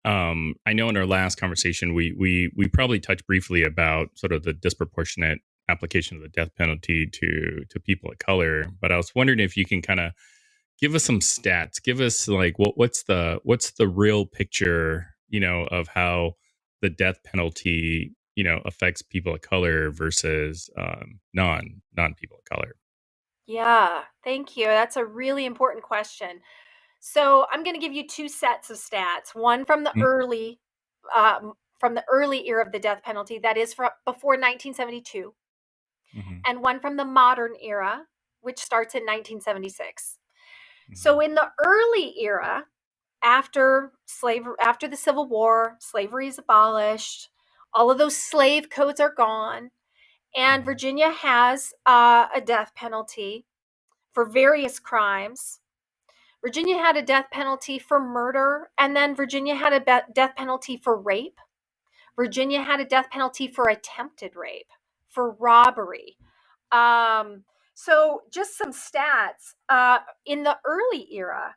I know in our last conversation we probably touched briefly about sort of the disproportionate application of the death penalty to people of color, but I was wondering if you can kind of give us some stats. Give us like what's the real picture, of how the death penalty, affects people of color versus non people of color. yeah, thank you. That's a really important question. So, I'm going to give you two sets of stats. One from the early era of the death penalty, that is from before 1972, Mm-hmm. and one from the modern era, which starts in 1976. Hmm. So, in the early era, after the Civil War, slavery is abolished, all of those slave codes are gone, And Virginia has a death penalty for various crimes. Virginia had a death penalty for murder, and then Virginia had a death penalty for rape. Virginia had a death penalty for attempted rape, for robbery. So just some stats. In the early era,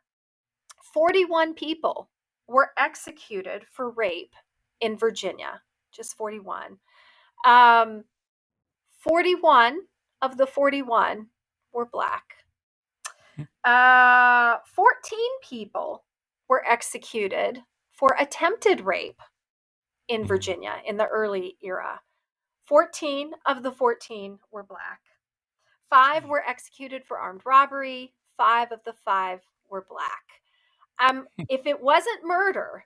41 people were executed for rape in Virginia. Just 41. 41 of the 41 were Black. 14 people were executed for attempted rape in Virginia in the early era. 14 of the 14 were Black. 5 were executed for armed robbery. 5 of the 5 were Black. If it wasn't murder,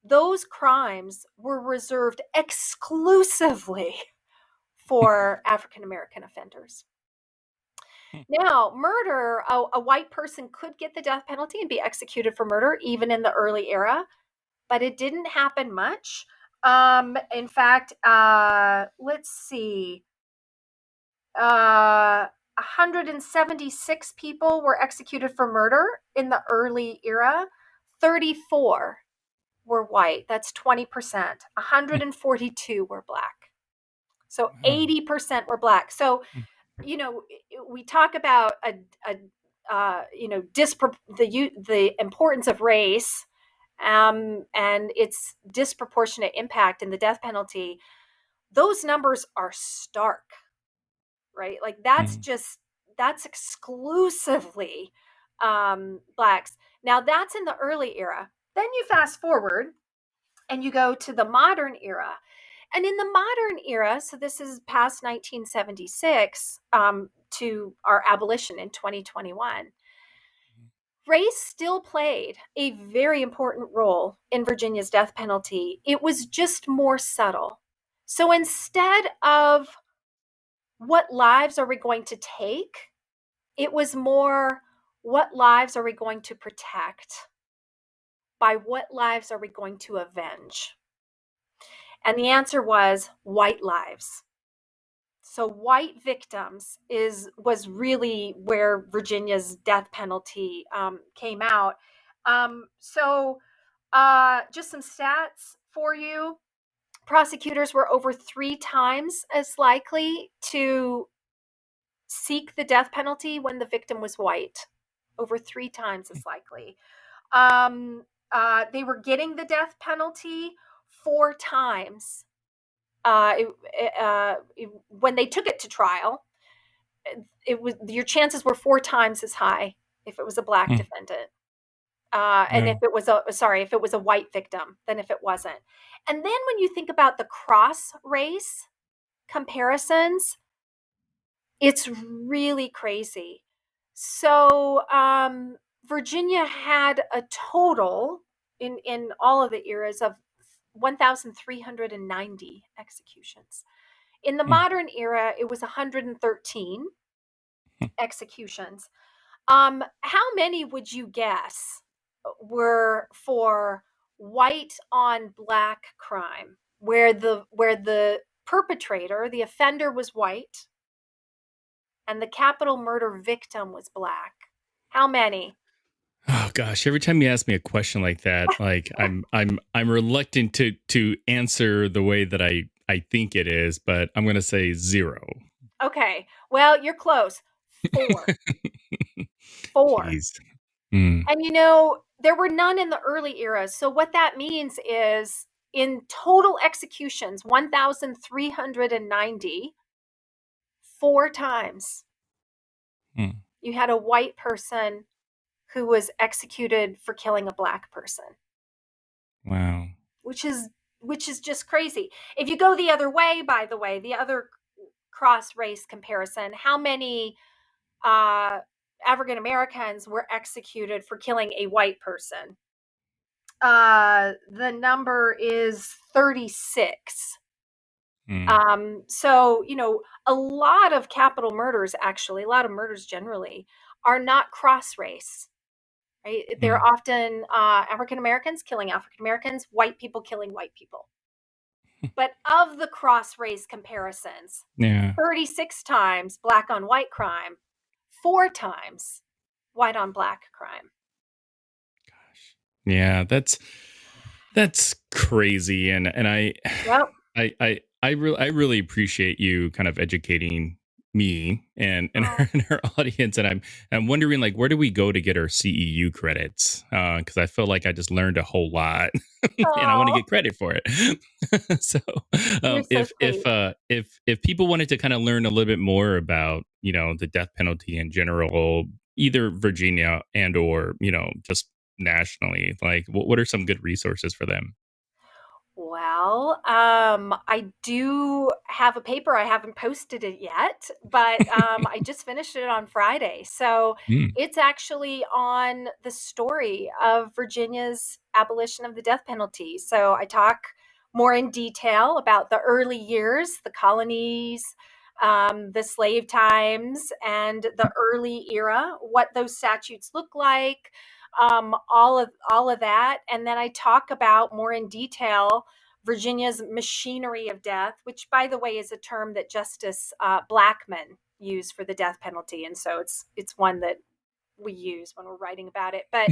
those crimes were reserved exclusively for African American offenders. Now, murder, a white person could get the death penalty and be executed for murder, even in the early era, but it didn't happen much. In fact, let's see, 176 people were executed for murder in the early era. 34 were white. That's 20%. 142 were Black. So 80% were Black. So, we talk about the importance of race and its disproportionate impact in the death penalty. Those numbers are stark, right? Like that's exclusively Blacks. Now that's in the early era. Then you fast forward and you go to the modern era. And in the modern era, so this is past 1976 to our abolition in 2021, race still played a very important role in Virginia's death penalty. It was just more subtle. So instead of what lives are we going to take, it was more what lives are we going to protect? By what lives are we going to avenge? And the answer was white lives. So white victims was really where Virginia's death penalty came out. So just some stats for you. Prosecutors were over 3 times as likely to seek the death penalty when the victim was white. Over 3 times as likely. They were getting the death penalty 4 times. When they took it to trial, your chances were 4 times as high if it was a Black defendant, and if it was a white victim than if it wasn't. And then when you think about the cross race comparisons, it's really crazy. So Virginia had a total in all of the eras of 1,390 executions. In the modern era, it was 113 executions. How many would you guess were for white on Black crime, where the perpetrator, the offender, was white, and the capital murder victim was Black? How many? Oh gosh! Every time you ask me a question like that, like I'm reluctant to answer the way that I think it is, but I'm going to say 0. Okay, well, you're close. 4. 4. Jeez. And there were none in the early eras. So what that means is in total executions, 1,390, 4 times you had a white person who was executed for killing a Black person. Wow. Which is just crazy. If you go the other way, by the way, the other cross race comparison, how many African Americans were executed for killing a white person? The number is 36. So, a lot of capital murders, actually, a lot of murders generally, are not cross race, right? They're often African Americans killing African Americans, white people killing white people. But of the cross race comparisons, Yeah. 36 times black on white crime, 4 times white on black crime. Yeah, that's crazy, and Yep. I really appreciate you kind of educating me and Oh, and our audience, and I'm wondering, like, where do we go to get our CEU credits? Because I feel like I just learned a whole lot, and I want to oh, get credit for it. So, you're so sweet. if people wanted to kind of learn a little bit more about the death penalty in general, either Virginia and or just nationally, like what are some good resources for them? Well, I do have a paper. I haven't posted it yet, but I just finished it on Friday. So Mm. it's actually on the story of Virginia's abolition of the death penalty. So I talk more in detail about the early years, the colonies, the slave times, and the early era, what those statutes look like, all of that, and then I talk about more in detail Virginia's machinery of death, which, by the way, is a term that Justice Blackmun used for the death penalty, and so it's one that we use when we're writing about it. But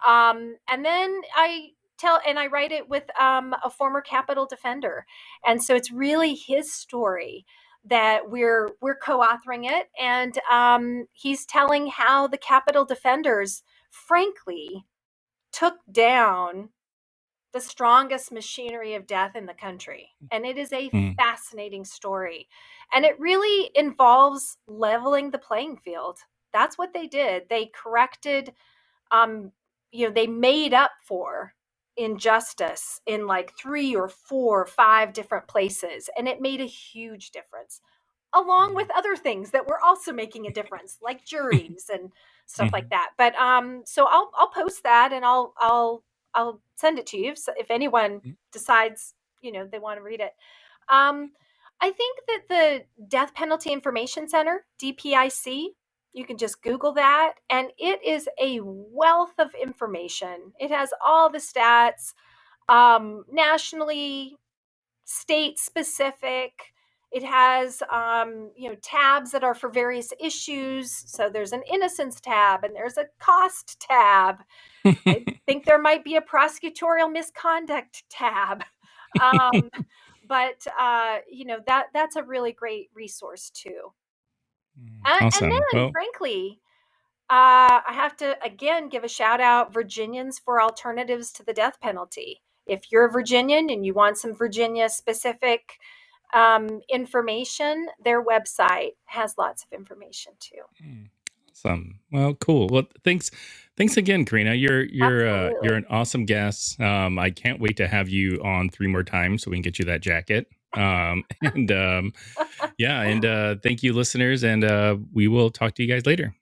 and then I write it with a former Capitol defender, and so it's really his story that we're co-authoring it, and he's telling how the Capitol defenders, frankly, took down the strongest machinery of death in the country. And it is a Mm. fascinating story. And it really involves leveling the playing field. That's what they did. They corrected, they made up for injustice in like 3 or 4 or 5 different places. And it made a huge difference, along with other things that were also making a difference, like juries and stuff like Mhm. that. But so I'll post that, and I'll send it to you if anyone decides they want to read it. Um, I think that the Death Penalty Information Center, DPIC, you can just Google that, and it is a wealth of information. It has all the stats, nationally, state specific. It has tabs that are for various issues. So there's an innocence tab and there's a cost tab. I think there might be a prosecutorial misconduct tab. Um, but that's a really great resource too. And Awesome. then, Well, frankly, I have to again give a shout out Virginians for Alternatives to the Death Penalty. If you're a Virginian and you want some Virginia specific information, their website has lots of information too. awesome. Well, cool. Well, thanks again, Karina. You're Absolutely. an awesome guest. I can't wait to have you on 3 more times so we can get you that jacket. And yeah, and thank you, listeners, and we will talk to you guys later.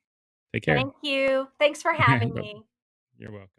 Take care. Thank you. Thanks for having me. You're welcome.